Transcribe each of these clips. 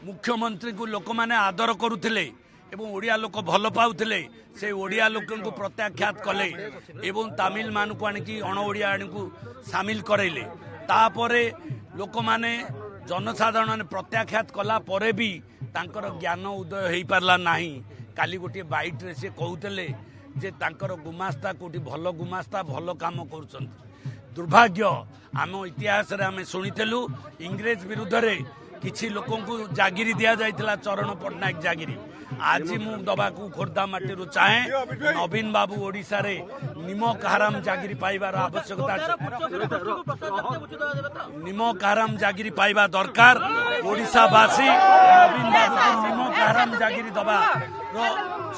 मुख्यमंत्री को लोक माने आदर करुले एवं ओडिया लोक भल पाउथिले से ओडिया लोक को प्रत्याख्यात कले एवं तमिल मान को आनिकी अण ओडिया को सामिल करैले तापरे लोक माने जनसाधारण प्रत्याख्यात कला परे भी तांकर ज्ञान उदय हो पारला नाही। काली गोटे बाइट रे से कहूतले जे तांकर गुमास्ता कोटी भल गुमास्ता भल काम करुछंती। दुर्भाग्य आम इतिहास रे आमे सुनितेलु इंग्रेज विरुद्ध रे किछि लोक को जागिरी दिया जाइतिला चरण पट्टनायक जागिरी आज मु दबा को खोर्धा माटी चाहे नवीन बाबू ओडिशा रे निमक हराम जागिरी पाइबार आवश्यकता निमक हराम जागिरी पाइबा दरकार ओडिशावासी नवीन बाबू को निमक हराम जागिरी दबा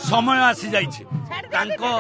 समय आसी जाइछे तांको